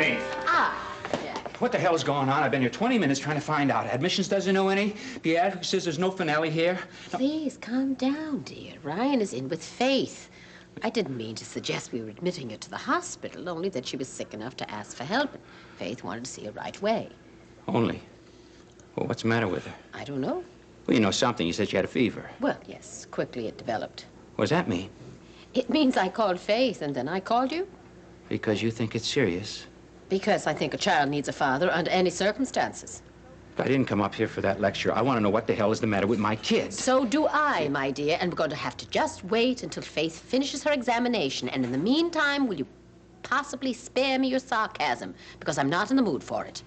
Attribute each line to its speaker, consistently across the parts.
Speaker 1: Faith.
Speaker 2: Ah, Jack.
Speaker 1: What the hell's going on? I've been here 20 minutes trying to find out. Admissions doesn't know any. Pediatrics says there's no finale here. No.
Speaker 2: Please, calm down, dear. Ryan is in with Faith. I didn't mean to suggest we were admitting her to the hospital, only that she was sick enough to ask for help. Faith wanted to see her right away.
Speaker 1: Only? Well, what's the matter with her?
Speaker 2: I don't know.
Speaker 1: Well, you know something. You said she had a fever.
Speaker 2: Well, yes, quickly it developed.
Speaker 1: What does that mean?
Speaker 2: It means I called Faith, and then I called you.
Speaker 1: Because you think it's serious.
Speaker 2: Because I think a child needs a father under any circumstances.
Speaker 1: I didn't come up here for that lecture. I want to know what the hell is the matter with my kids.
Speaker 2: So do I, my dear, and we're going to have to just wait until Faith finishes her examination. And in the meantime, will you possibly spare me your sarcasm? Because I'm not in the mood for it.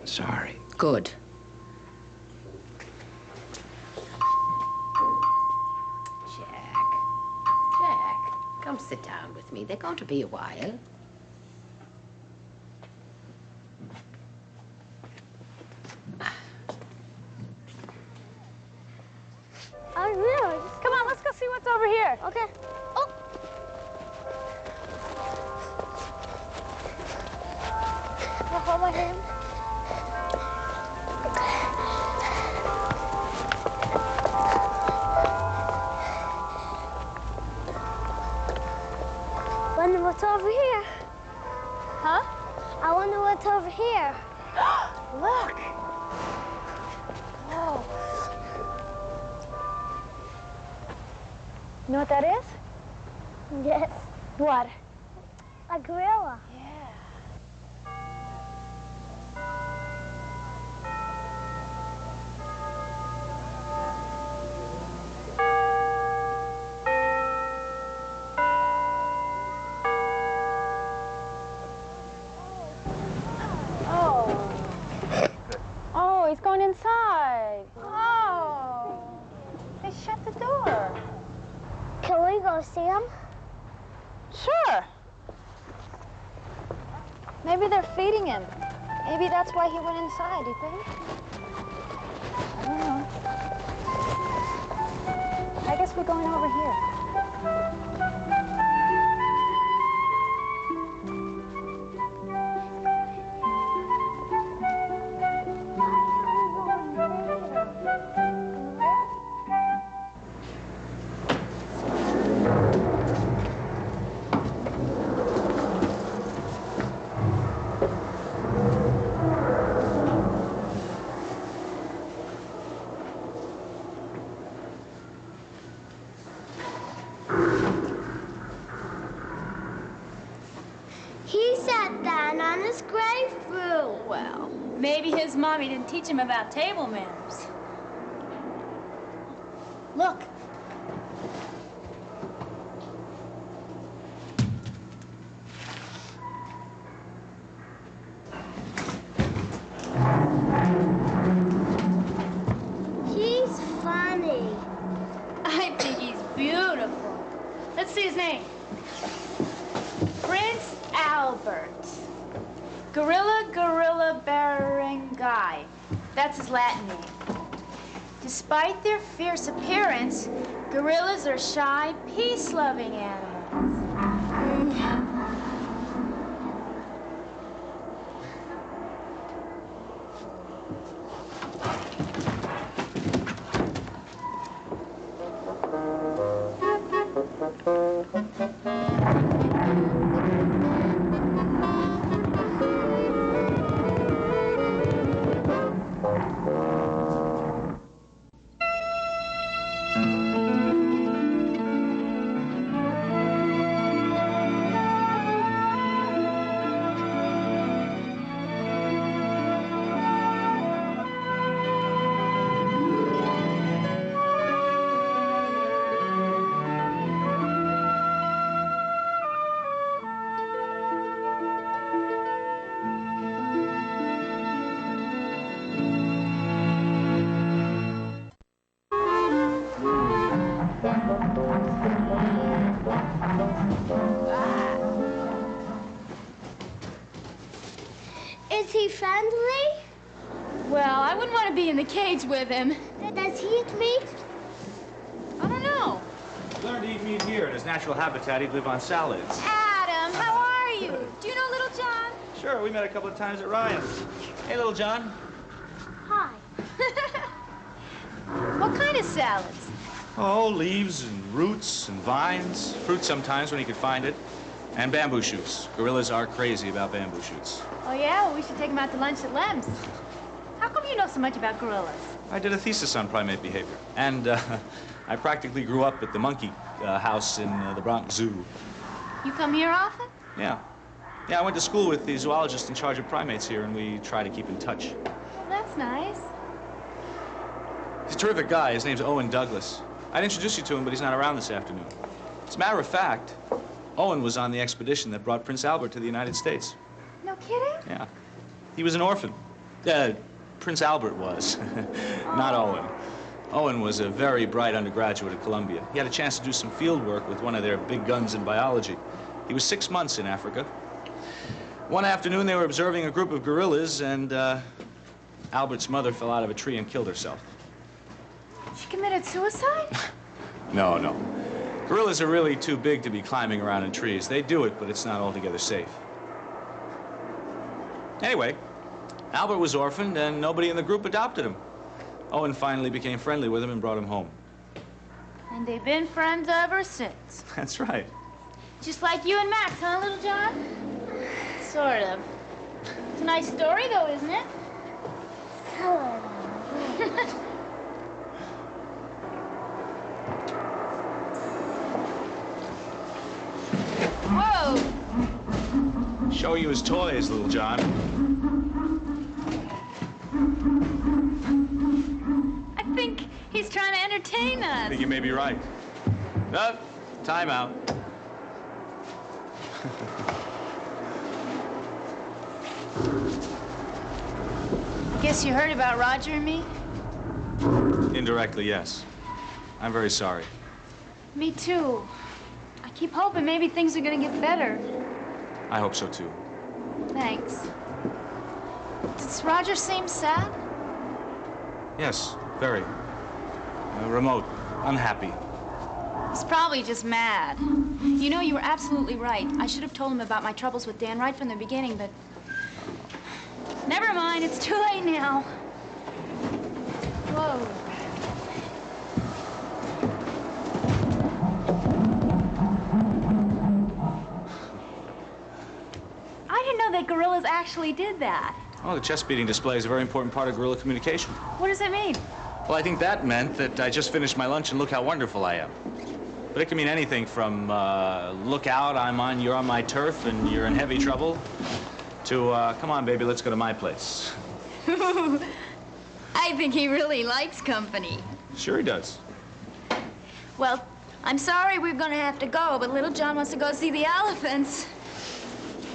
Speaker 1: Sorry.
Speaker 2: Good. Jack, come sit down with me. They're going to be a while.
Speaker 3: I really.
Speaker 4: Come on, let's go see what's over here.
Speaker 3: Okay. Oh. Can I hold my hand? Wonder what's over here.
Speaker 4: Huh?
Speaker 3: I wonder what's over here.
Speaker 4: Look. Whoa. You know what that is?
Speaker 3: Yes.
Speaker 4: What?
Speaker 3: A gorilla.
Speaker 4: Yeah. Oh, he's going inside. Oh. They shut the door.
Speaker 3: Can we go see him?
Speaker 4: Sure. Maybe they're feeding him. Maybe that's why he went inside, do you think? I don't know. I guess we're going over here.
Speaker 3: He sat down on his grapefruit.
Speaker 5: Well, maybe his mommy didn't teach him about table manners. Look.
Speaker 3: He's funny.
Speaker 5: I think he's beautiful. Let's see his name. Prince Albert. Gorilla Berengai. That's his Latin name. Despite their fierce appearance, gorillas are shy, peace-loving animals.
Speaker 3: Is he friendly?
Speaker 5: Well, I wouldn't want to be in the cage with him.
Speaker 3: Does he eat meat?
Speaker 5: I don't know.
Speaker 6: He learned to eat meat here. In his natural habitat, he'd live on salads.
Speaker 5: Adam, how are
Speaker 4: you? Do you know Little John?
Speaker 6: Sure, we met a couple of times at Ryan's. Hey, little John.
Speaker 3: Hi.
Speaker 5: What kind of salads?
Speaker 6: Oh, leaves and roots and vines. Fruit sometimes when he could find it. And bamboo shoots. Gorillas are crazy about bamboo shoots.
Speaker 5: Oh, yeah? Well, we should take him out to lunch at Lem's. How come you know so much about gorillas?
Speaker 6: I did a thesis on primate behavior. And I practically grew up at the monkey house in the Bronx Zoo.
Speaker 5: You come here often?
Speaker 6: Yeah. Yeah, I went to school with the zoologist in charge of primates here, and we try to keep in touch.
Speaker 5: Well, that's nice.
Speaker 6: He's a terrific guy. His name's Owen Douglas. I'd introduce you to him, but he's not around this afternoon. As a matter of fact, Owen was on the expedition that brought Prince Albert to the United States.
Speaker 5: No kidding?
Speaker 6: Yeah. He was an orphan. Prince Albert was, not Owen. Owen was a very bright undergraduate at Columbia. He had a chance to do some field work with one of their big guns in biology. He was 6 months in Africa. One afternoon, they were observing a group of gorillas, and Albert's mother fell out of a tree and killed herself.
Speaker 5: She committed suicide?
Speaker 6: No, no. Gorillas are really too big to be climbing around in trees. They do it, but it's not altogether safe. Anyway, Albert was orphaned, and nobody in the group adopted him. Owen finally became friendly with him and brought him home.
Speaker 5: And they've been friends ever since.
Speaker 6: That's right.
Speaker 5: Just like you and Max, huh, Little John? Sort of. It's a nice story, though, isn't it? Whoa!
Speaker 6: Show you his toys, little John.
Speaker 5: I think he's trying to entertain
Speaker 6: I
Speaker 5: us.
Speaker 6: think you may be right. Time out.
Speaker 5: Guess you heard about Roger and me?
Speaker 6: Indirectly, yes. I'm very sorry.
Speaker 5: Me too. I keep hoping maybe things are gonna get better.
Speaker 6: I hope so, too.
Speaker 5: Thanks. Does Roger seem sad?
Speaker 6: Yes, very. Remote, unhappy.
Speaker 5: He's probably just mad. You know, you were absolutely right. I should have told him about my troubles with Dan right from the beginning, but... Never mind, it's too late now. Whoa. I didn't know that gorillas actually did that.
Speaker 6: Oh, the chest beating display is a very important part of gorilla communication.
Speaker 5: What does it mean?
Speaker 6: Well, I think that meant that I just finished my lunch and look how wonderful I am. But it can mean anything from, look out, you're on my turf and you're in heavy trouble, to, come on, baby, let's go to my place.
Speaker 5: I think he really likes company.
Speaker 6: Sure he does.
Speaker 5: Well, I'm sorry we're gonna have to go, but Little John wants to go see the elephants.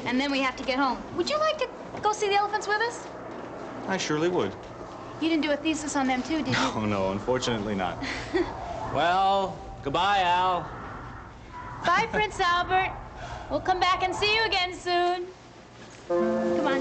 Speaker 5: And then we have to get home. Would you like to go see the elephants with us?
Speaker 6: I surely would.
Speaker 5: You didn't do a thesis on them too, did you?
Speaker 6: Oh, no, unfortunately not. Well, goodbye, Al.
Speaker 5: Bye, Prince Albert. We'll come back and see you again soon. Come on.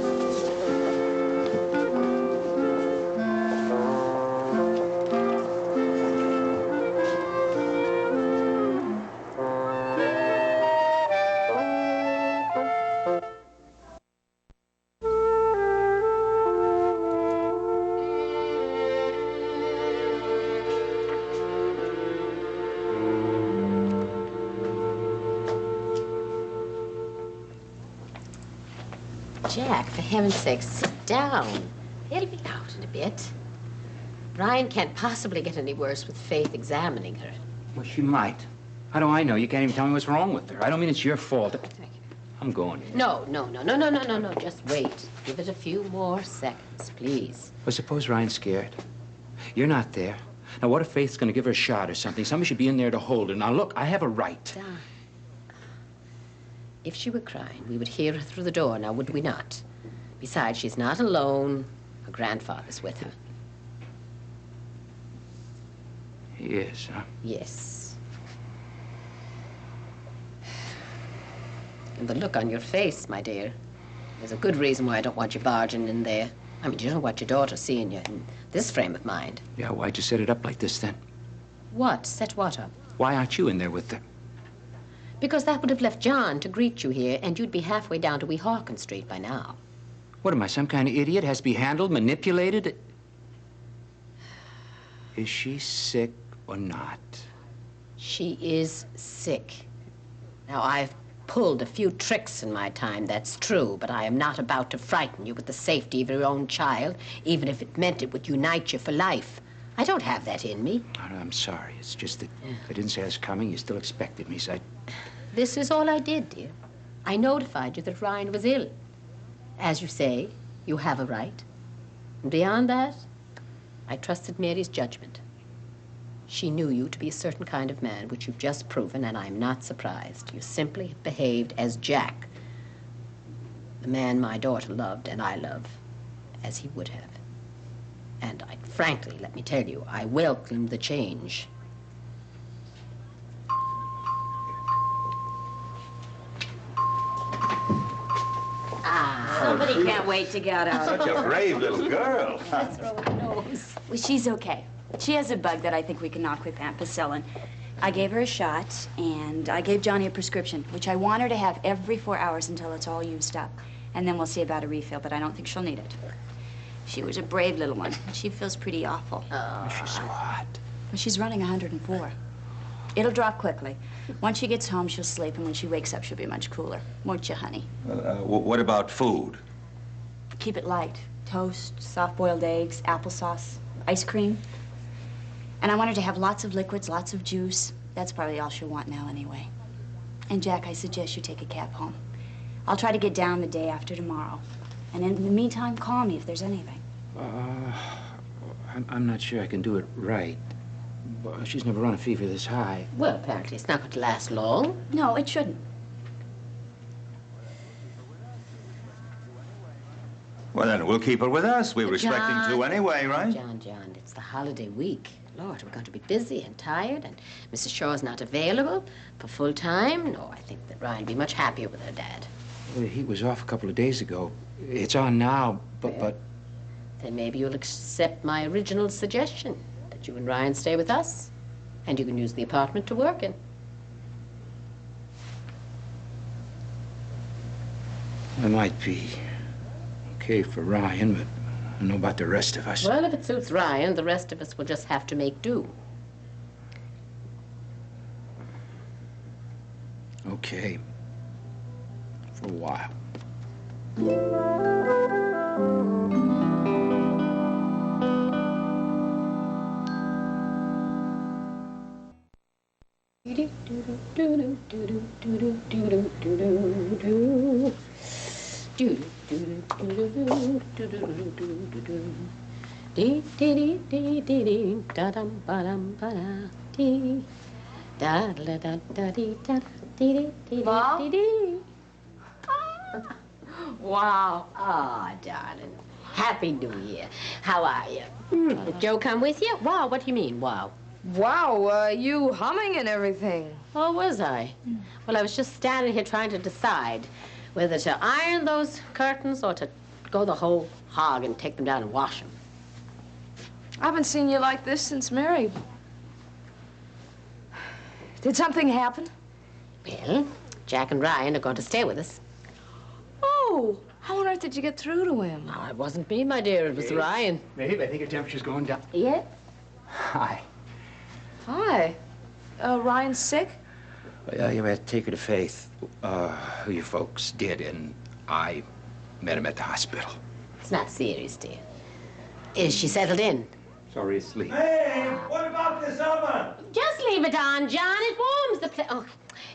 Speaker 2: Jack, for heaven's sake, sit down. They'll be out in a bit. Ryan can't possibly get any worse with Faith examining her.
Speaker 1: Well, she might. How do I know? You can't even tell me what's wrong with her. I don't mean it's your fault.
Speaker 2: Thank you.
Speaker 1: I'm going.
Speaker 2: No. Just wait. Give it a few more seconds, please.
Speaker 1: Well, suppose Ryan's scared. You're not there. Now, what if Faith's going to give her a shot or something? Somebody should be in there to hold her. Now, look, I have a right.
Speaker 2: Don, if she were crying, we would hear her through the door, now would we not? Besides, she's not alone. Her grandfather's with her.
Speaker 1: He is, huh?
Speaker 2: Yes. And the look on your face, my dear. There's a good reason why I don't want you barging in there. I mean, you don't want your daughter seeing you in this frame of mind.
Speaker 1: Yeah, why'd you set it up like this, then?
Speaker 2: What? Set what up?
Speaker 1: Why aren't you in there with her?
Speaker 2: Because that would have left John to greet you here, and you'd be halfway down to Weehawken Street by now.
Speaker 1: What am I, some kind of idiot? Has to be handled, manipulated? Is she sick or not?
Speaker 2: She is sick. Now, I've pulled a few tricks in my time, that's true, but I am not about to frighten you with the safety of your own child, even if it meant it would unite you for life. I don't have that in me.
Speaker 1: Oh, no, I'm sorry. It's just that I didn't say I was coming. You still expected me, so I...
Speaker 2: This is all I did, dear. I notified you that Ryan was ill. As you say, you have a right. And beyond that, I trusted Mary's judgment. She knew you to be a certain kind of man, which you've just proven, and I'm not surprised. You simply behaved as Jack, the man my daughter loved and I love, as he would have. And frankly, let me tell you, I welcome the change.
Speaker 7: Somebody can't wait to get out.
Speaker 8: Such a brave little girl.
Speaker 2: Let's throw a nose.
Speaker 5: Well, she's okay. She has a bug that I think we can knock with ampicillin. I gave her a shot, and I gave Johnny a prescription, which I want her to have every 4 hours until it's all used up. And then we'll see about a refill, but I don't think she'll need it. She was a brave little one. She feels pretty awful.
Speaker 1: She's so hot.
Speaker 5: Well, she's running 104. It'll drop quickly. Once she gets home, she'll sleep, and when she wakes up, she'll be much cooler. Won't you, honey?
Speaker 8: What about food?
Speaker 5: Keep it light. Toast, soft-boiled eggs, applesauce, ice cream. And I want her to have lots of liquids, lots of juice. That's probably all she'll want now anyway. And Jack, I suggest you take a cab home. I'll try to get down the day after tomorrow. And in the meantime, call me if there's anything.
Speaker 1: I'm not sure I can do it right. Well, she's never run a fever this high.
Speaker 2: Well, apparently it's not going to last long.
Speaker 5: No, it shouldn't.
Speaker 8: Well, then we'll keep her with us. We were expecting
Speaker 2: John.
Speaker 8: to anyway, right?
Speaker 2: John, it's the holiday week. Lord, we're going to be busy and tired, and Mrs. Shaw's not available for full time. No, I think that Ryan'd be much happier with her dad.
Speaker 1: Well, he was off a couple of days ago. It's on now, but...
Speaker 2: Then maybe you'll accept my original suggestion, that you and Ryan stay with us, and you can use the apartment to work in.
Speaker 1: It might be okay for Ryan, but I don't know about the rest of us.
Speaker 2: Well, if it suits Ryan, the rest of us will just have to make do.
Speaker 1: Okay. For a while.
Speaker 4: Wow.
Speaker 2: Oh, darling. Happy New Year. How are you? Did Joe come with you? Wow, what do you mean, wow?
Speaker 4: Wow, you humming and everything.
Speaker 2: Oh, was I? Well, I was just standing here trying to decide whether to iron those curtains or to go the whole hog and take them down and wash them.
Speaker 4: I haven't seen you like this since Mary. Did something happen?
Speaker 2: Well, Jack and Ryan are going to stay with us.
Speaker 4: Oh, how on earth did you get through to him?
Speaker 2: Oh, it wasn't me, my dear. It was Ryan.
Speaker 1: Babe, I think your temperature's going down.
Speaker 2: Yes?
Speaker 1: Hi.
Speaker 4: Hi. Ryan's sick?
Speaker 1: Well, you had to take her to Faith. Who you folks did, and I met him at the hospital.
Speaker 2: It's not serious, dear. Is she settled in?
Speaker 1: Sorry, asleep.
Speaker 8: Hey, what about this oven?
Speaker 2: Just leave it on, John. It warms the place. Oh,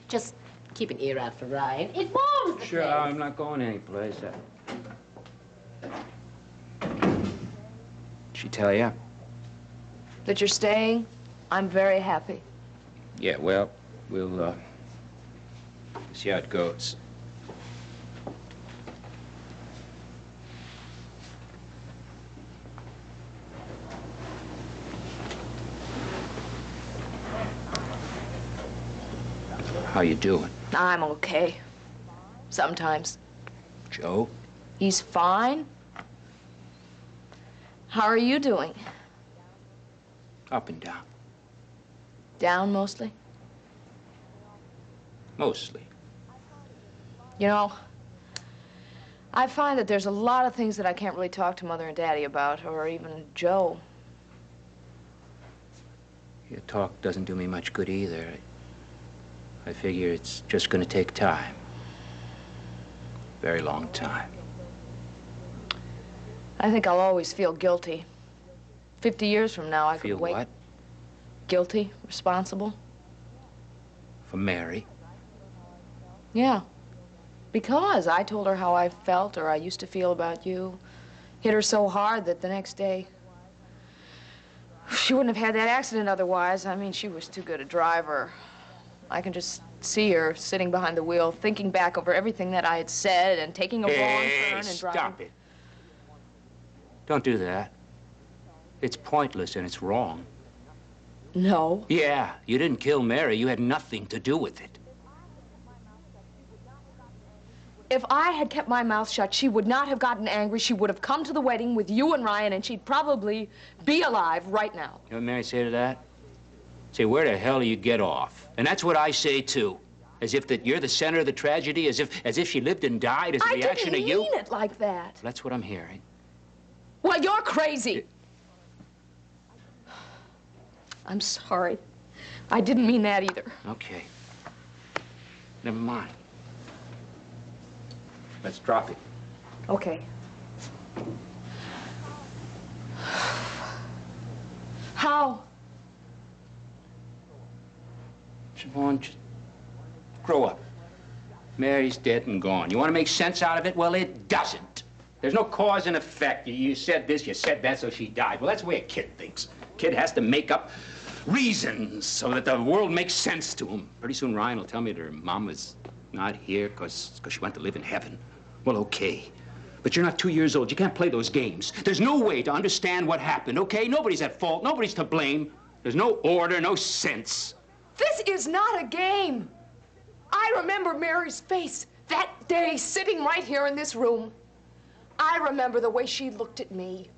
Speaker 2: just keep an ear out for Ryan. It warms the
Speaker 1: Sure,
Speaker 2: place.
Speaker 1: I'm not going anyplace. She tell you?
Speaker 4: That you're staying? I'm very happy.
Speaker 1: Yeah, well, we'll, see how it goes. How you doing?
Speaker 4: I'm okay. Sometimes.
Speaker 1: Joe?
Speaker 4: He's fine. How are you doing?
Speaker 1: Up and down.
Speaker 4: Down mostly?
Speaker 1: Mostly.
Speaker 9: You know, I find that there's a lot of things that I can't really talk to Mother and Daddy about, or even Joe.
Speaker 1: Your talk doesn't do me much good either. I figure it's just gonna take time. Very long time.
Speaker 9: I think I'll always feel guilty. 50 years from now, I
Speaker 1: Feel
Speaker 9: could wake...
Speaker 1: what?
Speaker 9: Guilty, responsible.
Speaker 1: For Mary?
Speaker 9: Yeah. Because I told her how I felt or I used to feel about you. Hit her so hard that the next day... She wouldn't have had that accident otherwise. I mean, she was too good a driver. I can just see her sitting behind the wheel, thinking back over everything that I had said and taking a wrong turn and driving...
Speaker 1: Stop it. Don't do that. It's pointless and it's wrong.
Speaker 9: No.
Speaker 1: Yeah, you didn't kill Mary. You had nothing to do with it.
Speaker 9: If I had kept my mouth shut, she would not have gotten angry. She would have come to the wedding with you and Ryan, and she'd probably be alive right now.
Speaker 1: You know what Mary say to that? Say, where the hell do you get off? And that's what I say, too. As if that you're the center of the tragedy, as if she lived and died as a reaction to you.
Speaker 9: I didn't mean it like that.
Speaker 1: That's what I'm hearing.
Speaker 9: Well, you're crazy. I'm sorry. I didn't mean that either.
Speaker 1: Okay. Never mind. Let's drop it.
Speaker 9: Okay. How?
Speaker 1: Siobhan, just grow up. Mary's dead and gone. You want to make sense out of it? Well, it doesn't. There's no cause and effect. You said this, you said that, so she died. Well, that's the way a kid thinks. Kid has to make up reasons so that the world makes sense to him. Pretty soon Ryan will tell me that her mom was not here because she went to live in heaven. Well, okay. But you're not 2 years old. You can't play those games. There's no way to understand what happened, okay? Nobody's at fault. Nobody's to blame. There's no order, no sense.
Speaker 9: This is not a game. I remember Mary's face that day sitting right here in this room. I remember the way she looked at me.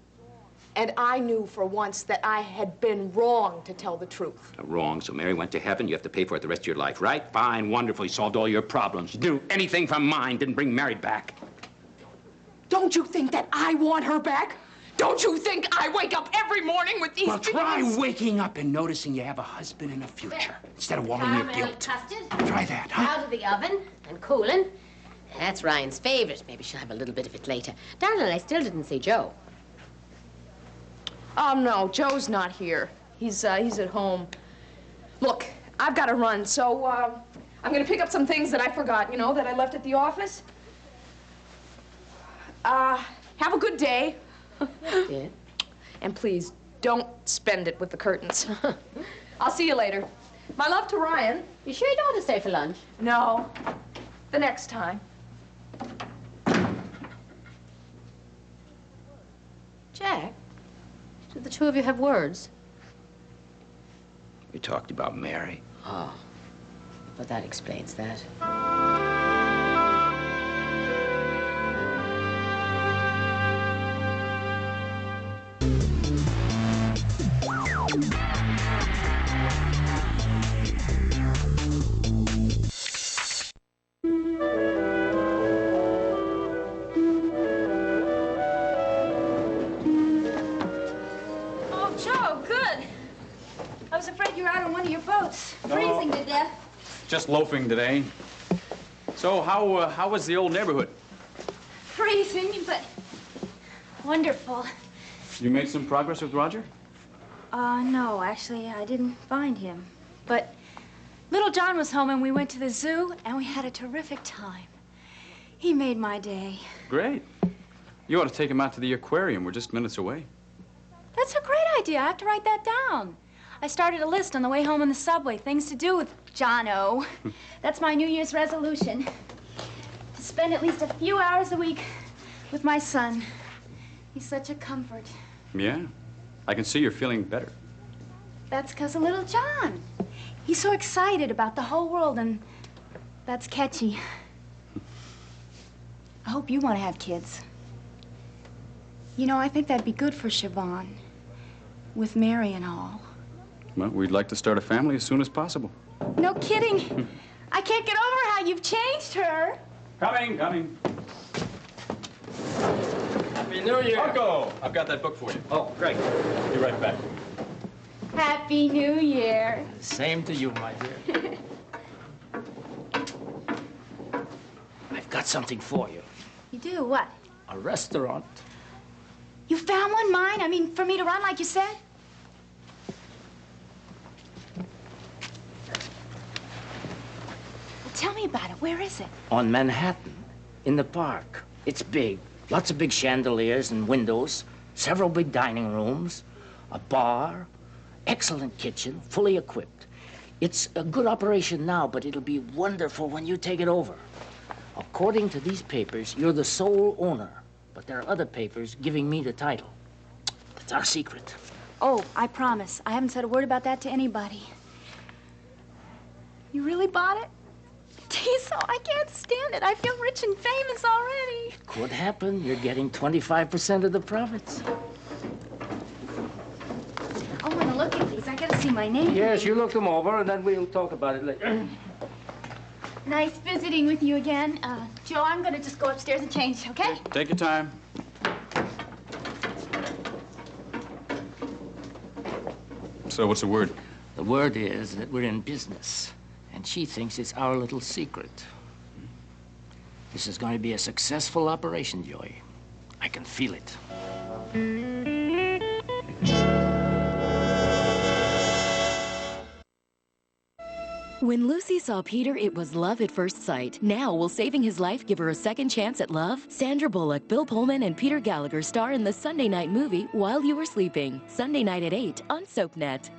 Speaker 9: And I knew for once that I had been wrong to tell the truth.
Speaker 1: Wrong. So Mary went to heaven. You have to pay for it the rest of your life, right? Fine, wonderful. You solved all your problems. You didn't do anything for mine. Didn't bring Mary back.
Speaker 9: Don't you think that I want her back? Don't you think I wake up every morning with these
Speaker 1: Well, try
Speaker 9: feelings?
Speaker 1: waking up and noticing you have a husband and a future instead of wallowing in your
Speaker 2: Caramel
Speaker 1: guilt.
Speaker 2: custard.
Speaker 1: Try that, huh?
Speaker 2: Out of the oven and cooling. That's Ryan's favorite. Maybe she'll have a little bit of it later. Darling, I still didn't see Joe.
Speaker 9: No, Joe's not here. He's at home. Look, I've got to run, so, I'm gonna pick up some things that I forgot, you know, that I left at the office. Have a good day.
Speaker 2: Yeah.
Speaker 9: And please, don't spend it with the curtains. I'll see you later. My love to Ryan.
Speaker 2: You sure you don't want to stay for lunch?
Speaker 9: No, the next time.
Speaker 2: Jack, did the two of you have words?
Speaker 1: We talked about Mary.
Speaker 2: Oh, but that explains that.
Speaker 4: Oh, Joe, good. I was afraid you were out on one of your boats, freezing to death.
Speaker 10: Just loafing today. So, how was the old neighborhood?
Speaker 4: Freezing, but wonderful.
Speaker 10: You made some progress with Roger?
Speaker 4: No, actually, I didn't find him. But little John was home and we went to the zoo and we had a terrific time. He made my day.
Speaker 10: Great. You ought to take him out to the aquarium. We're just minutes away.
Speaker 4: That's a great idea. I have to write that down. I started a list on the way home on the subway, things to do with John-O. That's my New Year's resolution. To spend at least a few hours a week with my son. He's such a comfort.
Speaker 10: Yeah. I can see you're feeling better.
Speaker 4: That's because of little John. He's so excited about the whole world, and that's catchy. I hope you want to have kids. You know, I think that'd be good for Siobhan, with Mary and all.
Speaker 10: Well, we'd like to start a family as soon as possible.
Speaker 4: No kidding. I can't get over how you've changed her.
Speaker 10: Coming.
Speaker 11: Happy New Year.
Speaker 10: Uncle, I've got that book for you.
Speaker 11: Oh, great.
Speaker 10: Be right back.
Speaker 4: Happy New Year.
Speaker 11: Same to you, my dear. I've got something for you.
Speaker 4: You do? What?
Speaker 11: A restaurant.
Speaker 4: You found one, mine? I mean, for me to run like you said? Well, tell me about it. Where is it?
Speaker 11: On Manhattan, in the park. It's big. Lots of big chandeliers and windows, several big dining rooms, a bar, excellent kitchen, fully equipped. It's a good operation now, but it'll be wonderful when you take it over. According to these papers, you're the sole owner, but there are other papers giving me the title. That's our secret.
Speaker 4: Oh, I promise. I haven't said a word about that to anybody. You really bought it? Diesel, I can't stand it. I feel rich and famous already.
Speaker 11: Could happen. You're getting 25% of the profits.
Speaker 4: I want to look at these. I gotta see my name.
Speaker 11: Yes, you look them over, and then we'll talk about it later.
Speaker 4: Nice visiting with you again. Joe, I'm gonna just go upstairs and change, okay?
Speaker 10: Take your time. So, what's the word?
Speaker 11: The word is that we're in business, and she thinks it's our little secret. This is going to be a successful operation, Joey. I can feel it.
Speaker 12: When Lucy saw Peter, it was love at first sight. Now, will saving his life give her a second chance at love? Sandra Bullock, Bill Pullman, and Peter Gallagher star in the Sunday night movie While You Were Sleeping. Sunday night at 8 on SoapNet.